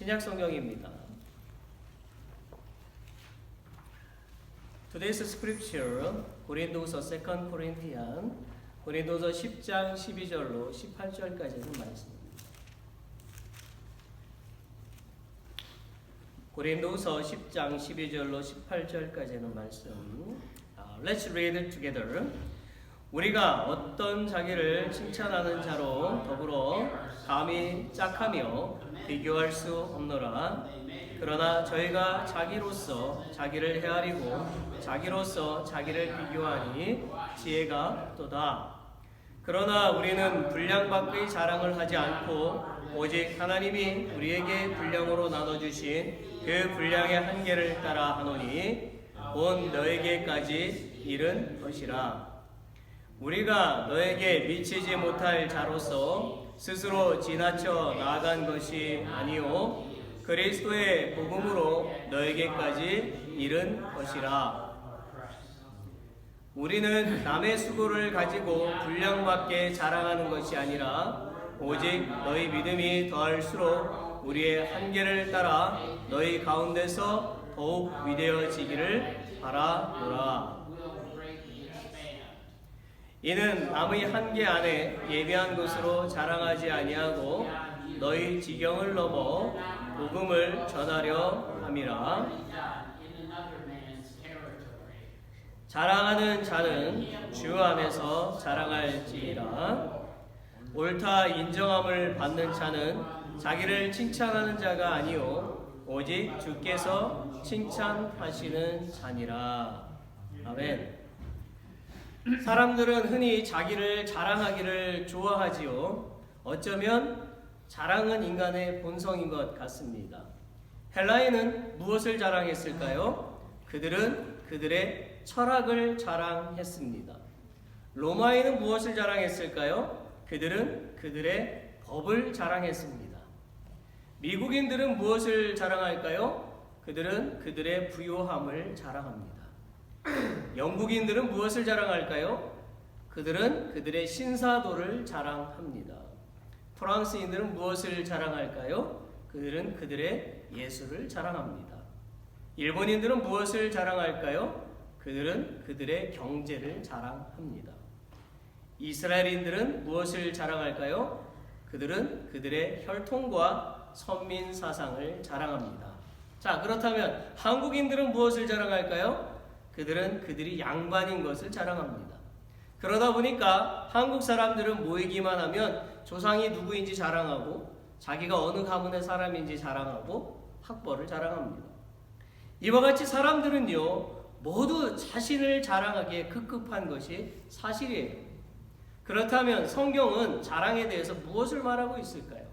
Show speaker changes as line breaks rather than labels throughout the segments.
신약 성경입니다. Today's scripture, 고린도서 2 Corinthians, 고린도서 10장 12절로 18절까지는 말씀입니다. 고린도서 10장 12절로 18절까지는 말씀. Let's read it together. 우리가 어떤 자기를 칭찬하는 자로 더불어 감히 짝하며 비교할 수 없노라. 그러나 저희가 자기로서 자기를 헤아리고 자기로서 자기를 비교하니 지혜가 없도다. 그러나 우리는 분량 밖의 자랑을 하지 않고 오직 하나님이 우리에게 분량으로 나눠주신 그 분량의 한계를 따라 하노니 온 너에게까지 이른 것이라. 우리가 너에게 미치지 못할 자로서 스스로 지나쳐 나아간 것이 아니요 그리스도의 복음으로 너에게까지 이른 것이라. 우리는 남의 수고를 가지고 분량밖에 자랑하는 것이 아니라 오직 너희 믿음이 더할수록 우리의 한계를 따라 너희 가운데서 더욱 위대해지기를 바라노라. 이는 남의 한계 안에 예비한 것으로 자랑하지 아니하고 너희 지경을 넘어 복음을 전하려 함이라. 자랑하는 자는 주 안에서 자랑할지니라. 옳다 인정함을 받는 자는 자기를 칭찬하는 자가 아니요 오직 주께서 칭찬하시는 자니라. 아멘. 사람들은 흔히 자기를 자랑하기를 좋아하지요. 어쩌면 자랑은 인간의 본성인 것 같습니다. 헬라인은 무엇을 자랑했을까요? 그들은 그들의 철학을 자랑했습니다. 로마인은 무엇을 자랑했을까요? 그들은 그들의 법을 자랑했습니다. 미국인들은 무엇을 자랑할까요? 그들은 그들의 부유함을 자랑합니다. 영국인들은 무엇을 자랑할까요? 그들은 그들의 신사도를 자랑합니다. 프랑스인들은 무엇을 자랑할까요? 그들은 그들의 예술을 자랑합니다. 일본인들은 무엇을 자랑할까요? 그들은 그들의 경제를 자랑합니다. 이스라엘인들은 무엇을 자랑할까요? 그들은 그들의 혈통과 선민 사상을 자랑합니다. 자, 그렇다면 한국인들은 무엇을 자랑할까요? 그들은 그들이 양반인 것을 자랑합니다. 그러다 보니까 한국 사람들은 모이기만 하면 조상이 누구인지 자랑하고 자기가 어느 가문의 사람인지 자랑하고 학벌을 자랑합니다. 이와 같이 사람들은요 모두 자신을 자랑하기에 급급한 것이 사실이에요. 그렇다면 성경은 자랑에 대해서 무엇을 말하고 있을까요?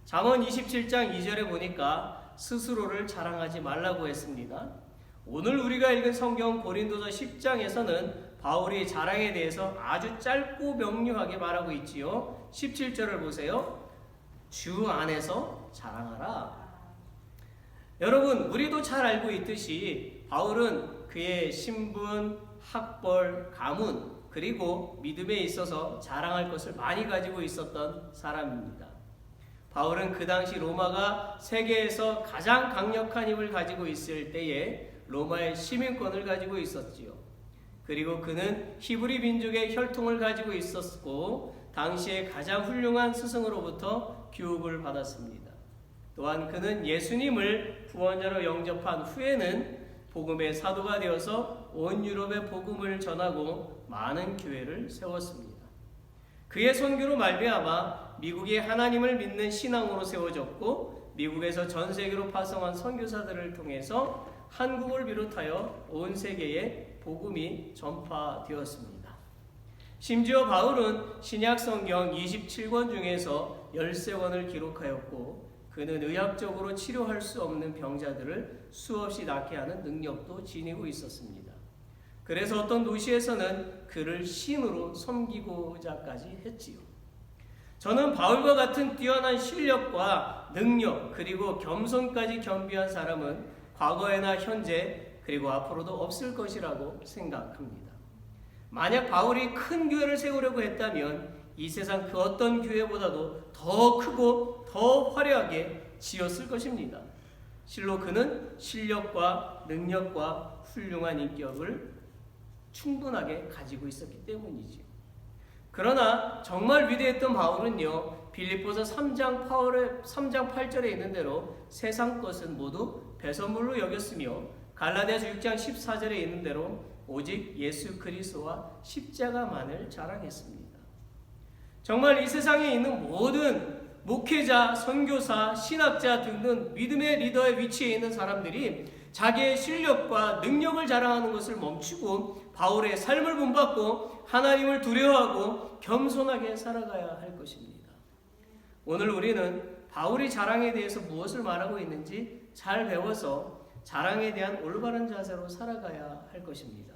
잠언 27장 2절에 보니까 스스로를 자랑하지 말라고 했습니다. 오늘 우리가 읽은 성경 고린도서 10장에서는 바울이 자랑에 대해서 아주 짧고 명료하게 말하고 있지요. 17절을 보세요. 주 안에서 자랑하라. 여러분, 우리도 잘 알고 있듯이 바울은 그의 신분, 학벌, 가문, 그리고 믿음에 있어서 자랑할 것을 많이 가지고 있었던 사람입니다. 바울은 그 당시 로마가 세계에서 가장 강력한 힘을 가지고 있을 때에 로마의 시민권을 가지고 있었지요. 그리고 그는 히브리 민족의 혈통을 가지고 있었고 당시에 가장 훌륭한 스승으로부터 교육을 받았습니다. 또한 그는 예수님을 구원자로 영접한 후에는 복음의 사도가 되어서 온 유럽에 복음을 전하고 많은 교회를 세웠습니다. 그의 선교로 말미암아 미국이 하나님을 믿는 신앙으로 세워졌고 미국에서 전 세계로 파송한 선교사들을 통해서 한국을 비롯하여 온 세계에 복음이 전파되었습니다. 심지어 바울은 신약 성경 27권 중에서 13권을 기록하였고 그는 의학적으로 치료할 수 없는 병자들을 수없이 낫게 하는 능력도 지니고 있었습니다. 그래서 어떤 도시에서는 그를 신으로 섬기고자까지 했지요. 저는 바울과 같은 뛰어난 실력과 능력 그리고 겸손까지 겸비한 사람은 과거에나 현재 그리고 앞으로도 없을 것이라고 생각합니다. 만약 바울이 큰 교회를 세우려고 했다면 이 세상 그 어떤 교회보다도 더 크고 더 화려하게 지었을 것입니다. 실로 그는 실력과 능력과 훌륭한 인격을 충분하게 가지고 있었기 때문이지요. 그러나 정말 위대했던 바울은요, 빌립보서 3장 8절에 있는 대로 세상 것은 모두 배설물로 여겼으며 갈라디아서 6장 14절에 있는 대로 오직 예수 그리스도와 십자가만을 자랑했습니다. 정말 이 세상에 있는 모든 목회자, 선교사, 신학자 등등 믿음의 리더의 위치에 있는 사람들이 자기의 실력과 능력을 자랑하는 것을 멈추고 바울의 삶을 본받고 하나님을 두려워하고 겸손하게 살아가야 할 것입니다. 오늘 우리는 바울이 자랑에 대해서 무엇을 말하고 있는지 잘 배워서 자랑에 대한 올바른 자세로 살아가야 할 것입니다.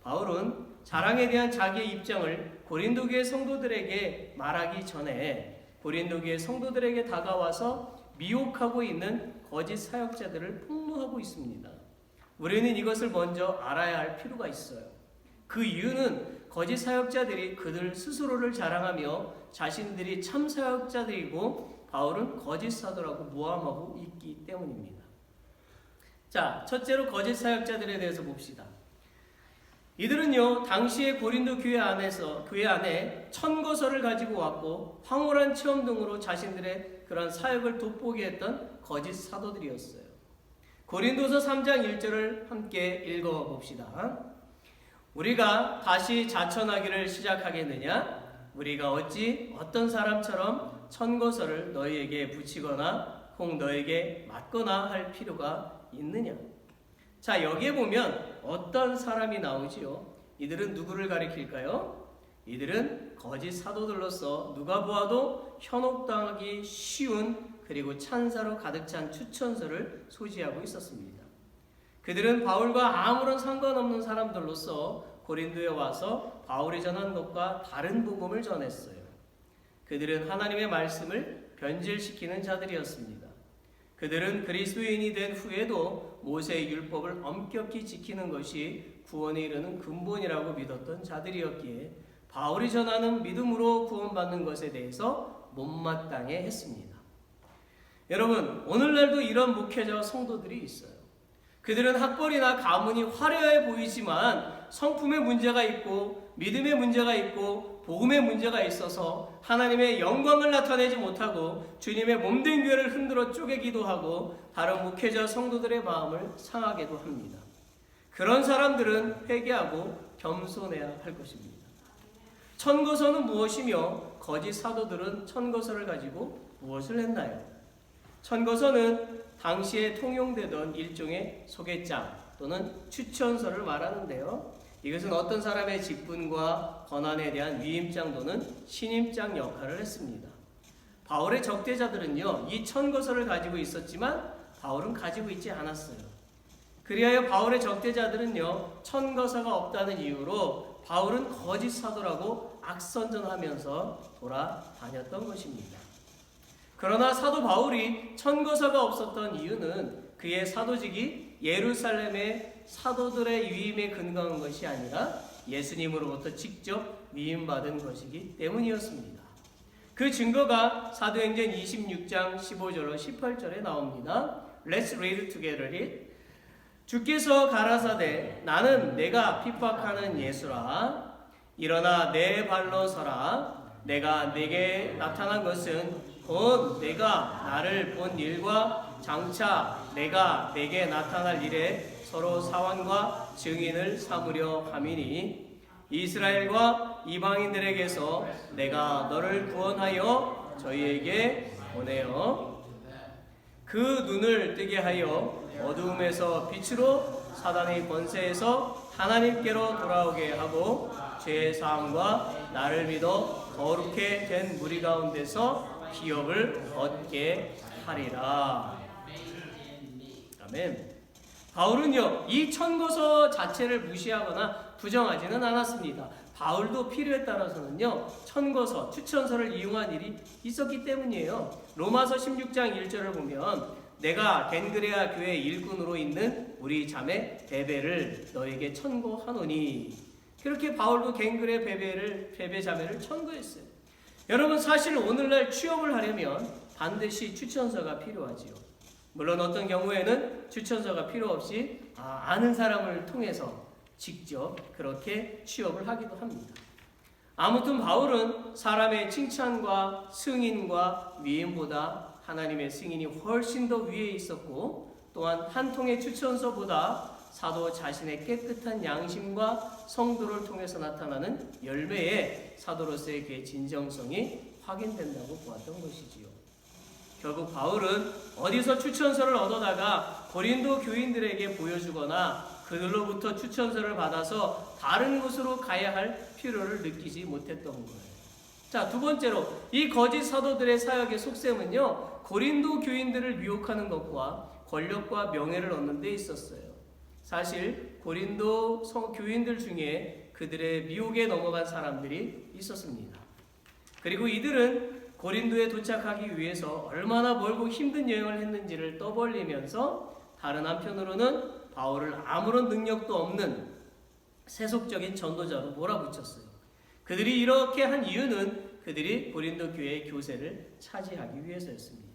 바울은 자랑에 대한 자기의 입장을 고린도 교회 성도들에게 말하기 전에 고린도 교회 성도들에게 다가와서 미혹하고 있는 거짓 사역자들을 폭로하고 있습니다. 우리는 이것을 먼저 알아야 할 필요가 있어요. 그 이유는 거짓 사역자들이 그들 스스로를 자랑하며 자신들이 참 사역자들이고 바울은 거짓 사도라고 모함하고 있기 때문입니다. 자, 첫째로 거짓 사역자들에 대해서 봅시다. 이들은요, 당시의 고린도 교회 안에 천거설을 가지고 왔고 황홀한 체험 등으로 자신들의 그런 사역을 돋보게 했던 거짓 사도들이었어요. 고린도서 3장 1절을 함께 읽어봅시다. 우리가 다시 자천하기를 시작하겠느냐? 우리가 어찌 어떤 사람처럼 천거설을 너희에게 붙이거나 혹 너희에게 맞거나 할 필요가 있느냐? 자, 여기에 보면 어떤 사람이 나오지요? 이들은 누구를 가리킬까요? 이들은 거짓 사도들로서 누가 보아도 현혹당하기 쉬운 그리고 찬사로 가득 찬 추천서를 소지하고 있었습니다. 그들은 바울과 아무런 상관없는 사람들로서 고린도에 와서 바울이 전한 것과 다른 복음을 전했어요. 그들은 하나님의 말씀을 변질시키는 자들이었습니다. 그들은 그리스도인이 된 후에도 모세의 율법을 엄격히 지키는 것이 구원에 이르는 근본이라고 믿었던 자들이었기에 바울이 전하는 믿음으로 구원받는 것에 대해서 못마땅해 했습니다. 여러분, 오늘날도 이런 목회자와 성도들이 있어요. 그들은 학벌이나 가문이 화려해 보이지만 성품에 문제가 있고 믿음에 문제가 있고 복음에 문제가 있어서 하나님의 영광을 나타내지 못하고 주님의 몸된 교회를 흔들어 쪼개기도 하고 다른 목회자 성도들의 마음을 상하게도 합니다. 그런 사람들은 회개하고 겸손해야 할 것입니다. 천거서는 무엇이며 거짓 사도들은 천거서를 가지고 무엇을 했나요? 천거서는 당시에 통용되던 일종의 소개장 또는 추천서를 말하는데요. 이것은 어떤 사람의 직분과 권한에 대한 위임장 또는 신임장 역할을 했습니다. 바울의 적대자들은요, 이 천거서를 가지고 있었지만 바울은 가지고 있지 않았어요. 그리하여 바울의 적대자들은요, 천거서가 없다는 이유로 바울은 거짓 사도라고 악선전하면서 돌아다녔던 것입니다. 그러나 사도 바울이 천거서가 없었던 이유는 그의 사도직이 예루살렘의 사도들의 위임에 근거한 것이 아니라 예수님으로부터 직접 위임받은 것이기 때문이었습니다. 그 증거가 사도행전 26장 15절로 18절에 나옵니다. Let's read together it. 주께서 가라사대 나는 내가 핍박하는 예수라. 일어나 내 발로 서라. 내가 내게 나타난 것은 곧 내가 나를 본 일과 장차 내가 내게 나타날 일에 서로 사환과 증인을 삼으려 함이니 이스라엘과 이방인들에게서 내가 너를 구원하여 저희에게 보내어 그 눈을 뜨게 하여 어두움에서 빛으로 사단의 권세에서 하나님께로 돌아오게 하고 죄의 사함과 나를 믿어 거룩해 된 무리 가운데서 기업을 얻게 하리라. 아멘. 바울은요, 이 천거서 자체를 무시하거나 부정하지는 않았습니다. 바울도 필요에 따라서는요, 천거서, 추천서를 이용한 일이 있었기 때문이에요. 로마서 16장 1절을 보면 내가 겐그레아 교회 일꾼으로 있는 우리 자매 베베를 너에게 천거하노니 그렇게 바울도 겐그레 베베 자매를 천거했어요. 여러분, 사실 오늘날 취업을 하려면 반드시 추천서가 필요하지요. 물론 어떤 경우에는 추천서가 필요 없이 아는 사람을 통해서 직접 그렇게 취업을 하기도 합니다. 아무튼 바울은 사람의 칭찬과 승인과 위임보다 하나님의 승인이 훨씬 더 위에 있었고, 또한 한 통의 추천서보다 사도 자신의 깨끗한 양심과 성도를 통해서 나타나는 열매에 사도로서의 그의 진정성이 확인된다고 보았던 것이지요. 결국 바울은 어디서 추천서를 얻어다가 고린도 교인들에게 보여주거나 그들로부터 추천서를 받아서 다른 곳으로 가야 할 필요를 느끼지 못했던 거예요. 자, 두 번째로 이 거짓 사도들의 사역의 속셈은요, 고린도 교인들을 미혹하는 것과 권력과 명예를 얻는 데 있었어요. 사실 고린도 교인들 중에 그들의 미혹에 넘어간 사람들이 있었습니다. 그리고 이들은 고린도에 도착하기 위해서 얼마나 멀고 힘든 여행을 했는지를 떠벌리면서 다른 한편으로는 바울을 아무런 능력도 없는 세속적인 전도자로 몰아붙였어요. 그들이 이렇게 한 이유는 그들이 고린도 교회의 교세를 차지하기 위해서였습니다.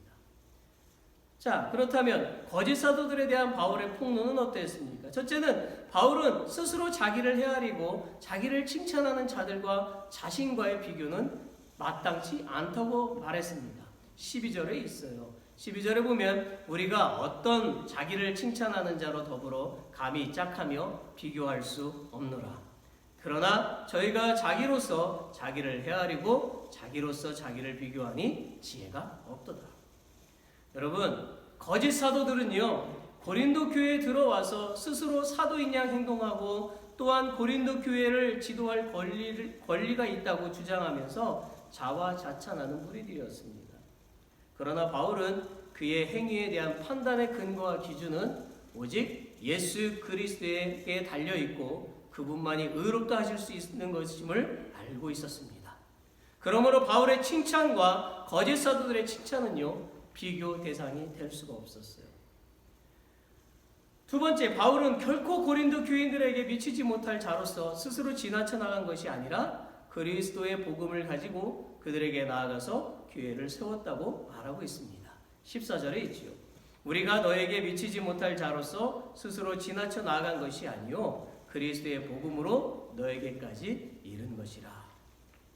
자, 그렇다면 거짓 사도들에 대한 바울의 폭로는 어땠습니까? 첫째는 바울은 스스로 자기를 헤아리고 자기를 칭찬하는 자들과 자신과의 비교는 마땅치 않다고 말했습니다. 12절에 있어요. 12절에 보면 우리가 어떤 자기를 칭찬하는 자로 더불어 감히 짝하며 비교할 수 없노라. 그러나 저희가 자기로서 자기를 헤아리고 자기로서 자기를 비교하니 지혜가 없도다. 여러분, 거짓 사도들은요, 고린도 교회에 들어와서 스스로 사도인 양 행동하고 또한 고린도 교회를 지도할 권리가 있다고 주장하면서 자화자찬하는 무리들이었습니다. 그러나 바울은 그의 행위에 대한 판단의 근거와 기준은 오직 예수 그리스도에게 달려있고 그분만이 의롭다 하실 수 있는 것임을 알고 있었습니다. 그러므로 바울의 칭찬과 거짓 사도들의 칭찬은요, 비교 대상이 될 수가 없었어요. 두 번째, 바울은 결코 고린도 교인들에게 미치지 못할 자로서 스스로 지나쳐 나간 것이 아니라 그리스도의 복음을 가지고 그들에게 나아가서 교회를 세웠다고 말하고 있습니다. 14절에 있지요. 우리가 너에게 미치지 못할 자로서 스스로 지나쳐 나아간 것이 아니요 그리스도의 복음으로 너에게까지 이른 것이라.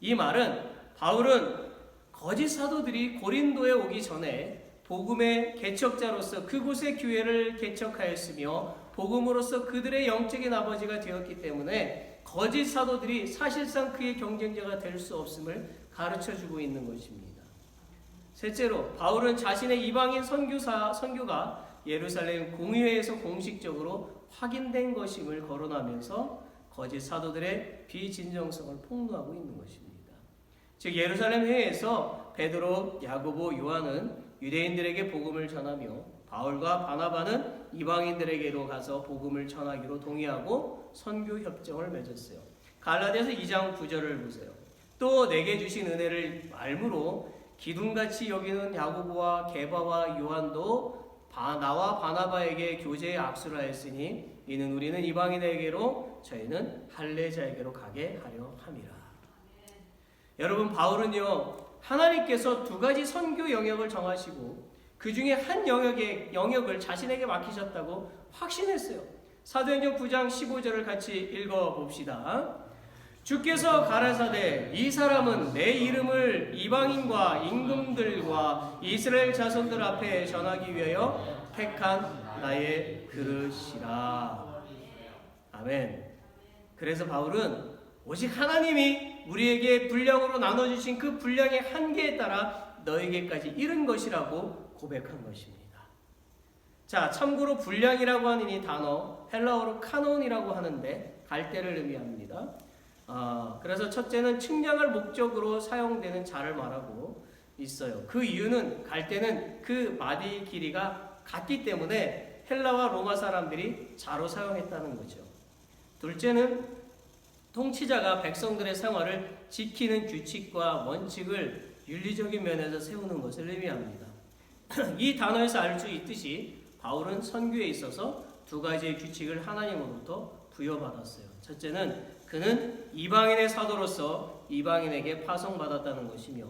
이 말은 바울은 거짓 사도들이 고린도에 오기 전에 복음의 개척자로서 그곳의 교회를 개척하였으며 복음으로서 그들의 영적인 아버지가 되었기 때문에 거짓 사도들이 사실상 그의 경쟁자가 될 수 없음을 가르쳐주고 있는 것입니다. 셋째로 바울은 자신의 이방인 선교가 예루살렘 공의회에서 공식적으로 확인된 것임을 거론하면서 거짓 사도들의 비진정성을 폭로하고 있는 것입니다. 즉 예루살렘 회의에서 베드로, 야고보, 요한은 유대인들에게 복음을 전하며 바울과 바나바는 이방인들에게로 가서 복음을 전하기로 동의하고 선교 협정을 맺었어요. 갈라디아서 2장 9절을 보세요. 또 내게 주신 은혜를 알므로 기둥같이 여기는 야고보와 게바와 요한도 나와 바나바에게 교제의 악수를 하였으니 이는 우리는 이방인에게로 저희는 할례자에게로 가게 하려 함이라. 여러분, 바울은요, 하나님께서 두 가지 선교 영역을 정하시고 그 중에 한 영역을 자신에게 맡기셨다고 확신했어요. 사도행전 9장 15절을 같이 읽어봅시다. 주께서 가라사대 이 사람은 내 이름을 이방인과 임금들과 이스라엘 자손들 앞에 전하기 위하여 택한 나의 그릇이라. 아멘. 그래서 바울은 오직 하나님이 우리에게 분량으로 나눠주신 그 분량의 한계에 따라 너에게까지 이른 것이라고 고백한 것입니다. 자, 참고로 분량이라고 하는 이 단어 헬라어로 카논이라고 하는데 갈대를 의미합니다. 그래서 첫째는 측량을 목적으로 사용되는 자를 말하고 있어요. 그 이유는 갈대는 그 마디 길이가 같기 때문에 헬라와 로마 사람들이 자로 사용했다는 거죠. 둘째는 통치자가 백성들의 생활을 지키는 규칙과 원칙을 윤리적인 면에서 세우는 것을 의미합니다. 이 단어에서 알 수 있듯이 바울은 선교에 있어서 두 가지의 규칙을 하나님으로부터 부여받았어요. 첫째는 그는 이방인의 사도로서 이방인에게 파송받았다는 것이며,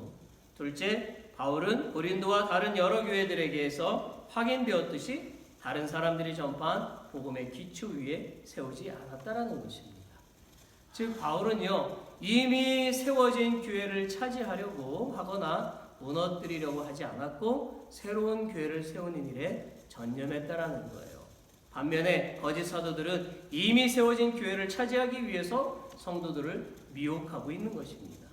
둘째, 바울은 고린도와 다른 여러 교회들에게서 확인되었듯이 다른 사람들이 전파한 복음의 기초 위에 세우지 않았다라는 것입니다. 즉 바울은요, 이미 세워진 교회를 차지하려고 하거나 무너뜨리려고 하지 않았고 새로운 교회를 세우는 일에 전념했다라는 거예요. 반면에 거짓 사도들은 이미 세워진 교회를 차지하기 위해서 성도들을 미혹하고 있는 것입니다.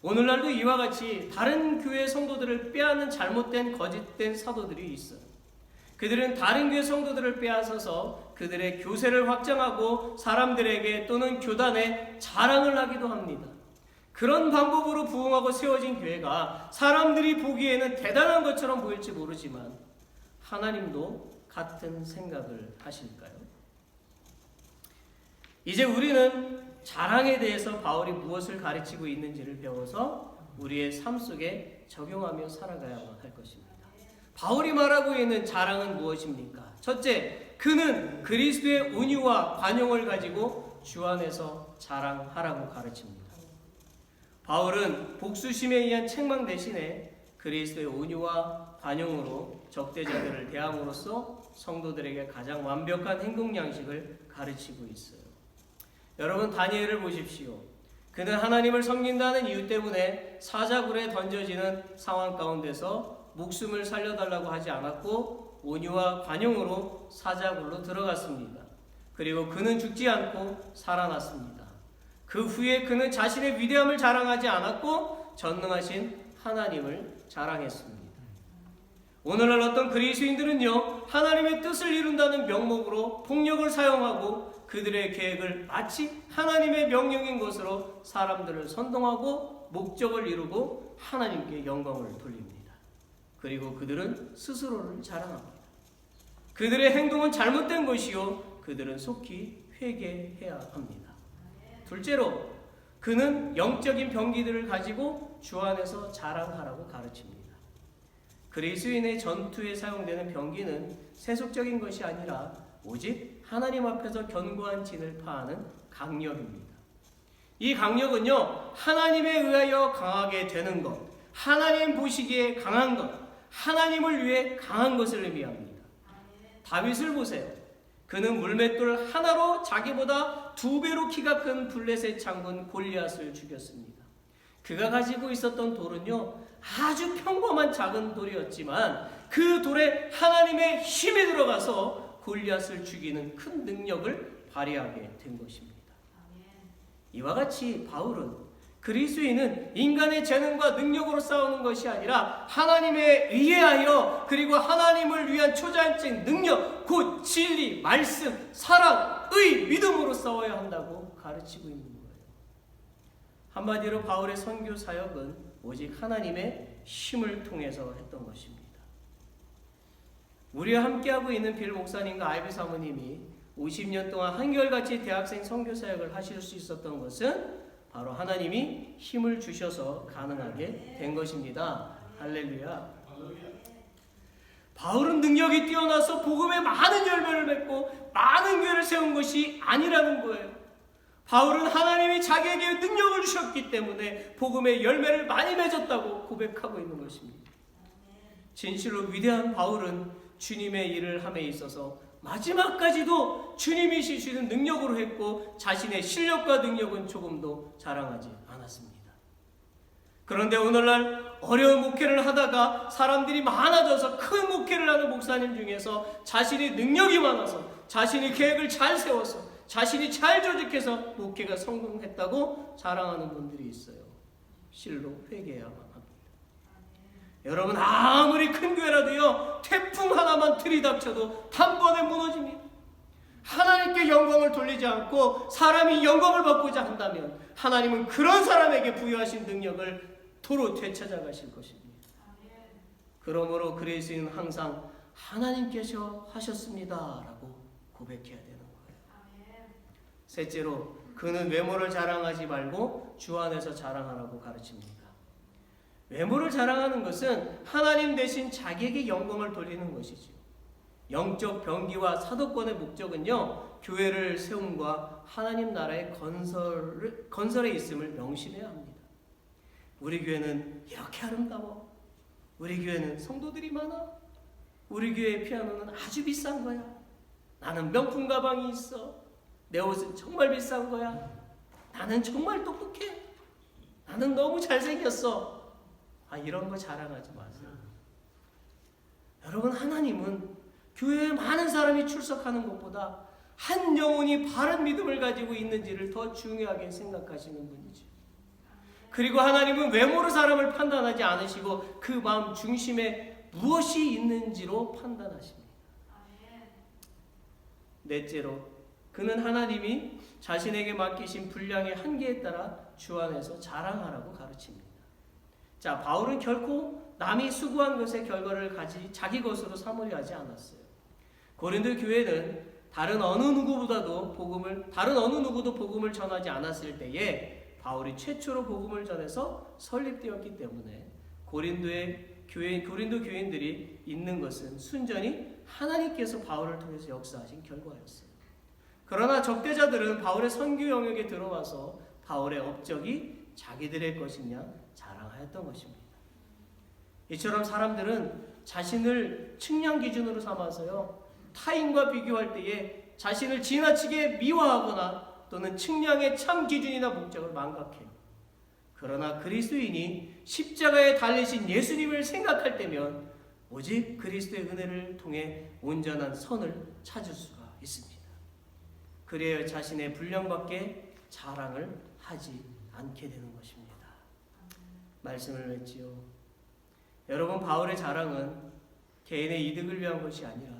오늘날도 이와 같이 다른 교회 성도들을 빼앗는 잘못된 거짓된 사도들이 있어요. 그들은 다른 교회 성도들을 빼앗아서 그들의 교세를 확장하고 사람들에게 또는 교단에 자랑을 하기도 합니다. 그런 방법으로 부흥하고 세워진 교회가 사람들이 보기에는 대단한 것처럼 보일지 모르지만 하나님도 같은 생각을 하실까요? 이제 우리는 자랑에 대해서 바울이 무엇을 가르치고 있는지를 배워서 우리의 삶 속에 적용하며 살아가야만 할 것입니다. 바울이 말하고 있는 자랑은 무엇입니까? 첫째, 그는 그리스도의 온유와 관용을 가지고 주 안에서 자랑하라고 가르칩니다. 바울은 복수심에 의한 책망 대신에 그리스도의 온유와 관용으로 적대자들을 대함으로써 성도들에게 가장 완벽한 행동 양식을 가르치고 있어요. 여러분, 다니엘을 보십시오. 그는 하나님을 섬긴다는 이유 때문에 사자굴에 던져지는 상황 가운데서 목숨을 살려달라고 하지 않았고 온유와 관용으로 사자굴로 들어갔습니다. 그리고 그는 죽지 않고 살아났습니다. 그 후에 그는 자신의 위대함을 자랑하지 않았고 전능하신 하나님을 자랑했습니다. 오늘날 어떤 그리스도인들은요, 하나님의 뜻을 이룬다는 명목으로 폭력을 사용하고 그들의 계획을 마치 하나님의 명령인 것으로 사람들을 선동하고 목적을 이루고 하나님께 영광을 돌립니다. 그리고 그들은 스스로를 자랑합니다. 그들의 행동은 잘못된 것이요, 그들은 속히 회개해야 합니다. 둘째로, 그는 영적인 병기들을 가지고 주 안에서 자랑하라고 가르칩니다. 그리스도인의 전투에 사용되는 병기는 세속적인 것이 아니라 오직 하나님 앞에서 견고한 진을 파하는 강력입니다. 이 강력은요, 하나님에 의하여 강하게 되는 것, 하나님 보시기에 강한 것, 하나님을 위해 강한 것을 의미합니다. 다윗을 보세요. 그는 물맷돌 하나로 자기보다 2배로 키가 큰 블레셋 장군 골리앗을 죽였습니다. 그가 가지고 있었던 돌은요, 아주 평범한 작은 돌이었지만 그 돌에 하나님의 힘이 들어가서 골리앗을 죽이는 큰 능력을 발휘하게 된 것입니다. 이와 같이 바울은 그리스도인은 인간의 재능과 능력으로 싸우는 것이 아니라 하나님에 의하여 그리고 하나님을 위한 초자연적 능력, 곧 진리, 말씀, 사랑, 의, 믿음으로 싸워야 한다고 가르치고 있는 거예요. 한마디로 바울의 선교 사역은 오직 하나님의 힘을 통해서 했던 것입니다. 우리와 함께하고 있는 빌 목사님과 아이비 사모님이 50년 동안 한결같이 대학생 선교 사역을 하실 수 있었던 것은 바로 하나님이 힘을 주셔서 가능하게 된 것입니다. 할렐루야. 바울은 능력이 뛰어나서 복음에 많은 열매를 맺고 많은 교회를 세운 것이 아니라는 거예요. 바울은 하나님이 자기에게 능력을 주셨기 때문에 복음의 열매를 많이 맺었다고 고백하고 있는 것입니다. 진실로 위대한 바울은 주님의 일을 함에 있어서 마지막까지도 주님이 주시는 능력으로 했고 자신의 실력과 능력은 조금도 자랑하지 않았습니다. 그런데 오늘날 어려운 목회를 하다가 사람들이 많아져서 큰 목회를 하는 목사님 중에서 자신이 능력이 많아서 자신이 계획을 잘 세워서 자신이 잘 조직해서 목회가 성공했다고 자랑하는 분들이 있어요. 실로 회개해야만 합니다. 여러분, 아무리 큰 교회라도요, 태풍 하나만 들이닥쳐도 단번에 무너집니다. 하나님께 영광을 돌리지 않고 사람이 영광을 받고자 한다면 하나님은 그런 사람에게 부여하신 능력을 도로 되찾아가실 것입니다. 그러므로 그리스도인은 항상 하나님께서 하셨습니다 라고 고백해야 되는 거예요. 셋째로, 그는 외모를 자랑하지 말고 주 안에서 자랑하라고 가르칩니다. 외모를 자랑하는 것은 하나님 대신 자기에게 영광을 돌리는 것이죠. 영적 병기와 사도권의 목적은요, 교회를 세움과 하나님 나라의 건설에 있음을 명심해야 합니다. 우리 교회는 이렇게 아름다워. 우리 교회는 성도들이 많아. 우리 교회의 피아노는 아주 비싼 거야. 나는 명품 가방이 있어. 내 옷은 정말 비싼 거야. 나는 정말 똑똑해. 나는 너무 잘생겼어. 이런 거 자랑하지 마세요. 여러분, 하나님은 교회에 많은 사람이 출석하는 것보다 한 영혼이 바른 믿음을 가지고 있는지를 더 중요하게 생각하시는 분이죠. 그리고 하나님은 외모로 사람을 판단하지 않으시고 그 마음 중심에 무엇이 있는지로 판단하십니다. 넷째로, 그는 하나님이 자신에게 맡기신 분량의 한계에 따라 주 안에서 자랑하라고 가르칩니다. 자, 바울은 결코 남이 수고한 것의 결과를 자기 것으로 삼으려 하지 않았어요. 고린도 교회는 다른 어느 누구도 복음을 전하지 않았을 때에 바울이 최초로 복음을 전해서 설립되었기 때문에 고린도 교인들이 있는 것은 순전히 하나님께서 바울을 통해서 역사하신 결과였어요. 그러나 적대자들은 바울의 선교 영역에 들어와서 바울의 업적이 자기들의 것이냐 자랑하였던 것입니다. 이처럼 사람들은 자신을 측량 기준으로 삼아서요, 타인과 비교할 때에 자신을 지나치게 미화하거나 또는 측량의 참 기준이나 목적을 망각해요. 그러나 그리스도인이 십자가에 달리신 예수님을 생각할 때면 오직 그리스도의 은혜를 통해 온전한 선을 찾을 수가 있습니다. 그래야 자신의 분량밖에 자랑을 하지 않게 되는 것입니다. 말씀을 맺지요. 여러분, 바울의 자랑은 개인의 이득을 위한 것이 아니라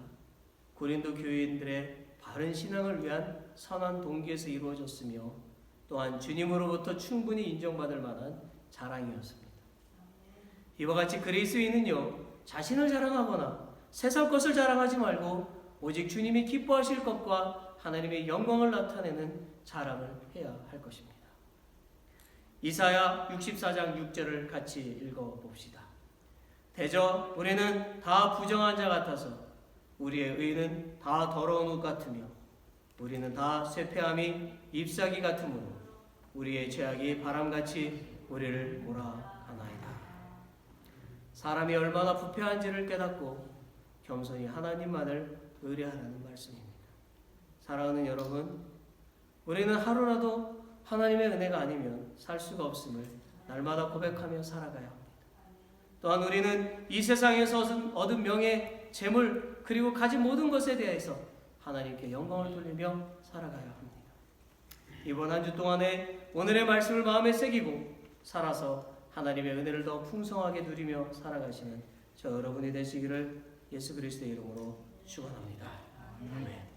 고린도 교인들의 바른 신앙을 위한 선한 동기에서 이루어졌으며 또한 주님으로부터 충분히 인정받을 만한 자랑이었습니다. 이와 같이 그리스도인은요, 자신을 자랑하거나 세상 것을 자랑하지 말고 오직 주님이 기뻐하실 것과 하나님의 영광을 나타내는 자랑을 해야 할 것입니다. 이사야 64장 6절을 같이 읽어봅시다. 대저 우리는 다 부정한 자 같아서 우리의 의는 다 더러운 옷 같으며 우리는 다 쇠폐함이 잎사귀 같으므로 우리의 죄악이 바람같이 우리를 몰아가나이다. 사람이 얼마나 부패한지를 깨닫고 겸손히 하나님만을 의뢰하라는 말씀입니다. 사랑하는 여러분, 우리는 하루라도 하나님의 은혜가 아니면 살 수가 없음을 날마다 고백하며 살아가야 합니다. 또한 우리는 이 세상에서 얻은 명예, 재물, 그리고 가진 모든 것에 대해서 하나님께 영광을 돌리며 살아가야 합니다. 이번 한 주 동안에 오늘의 말씀을 마음에 새기고 살아서 하나님의 은혜를 더 풍성하게 누리며 살아가시는 저 여러분이 되시기를 예수 그리스도의 이름으로 축원합니다. 아멘.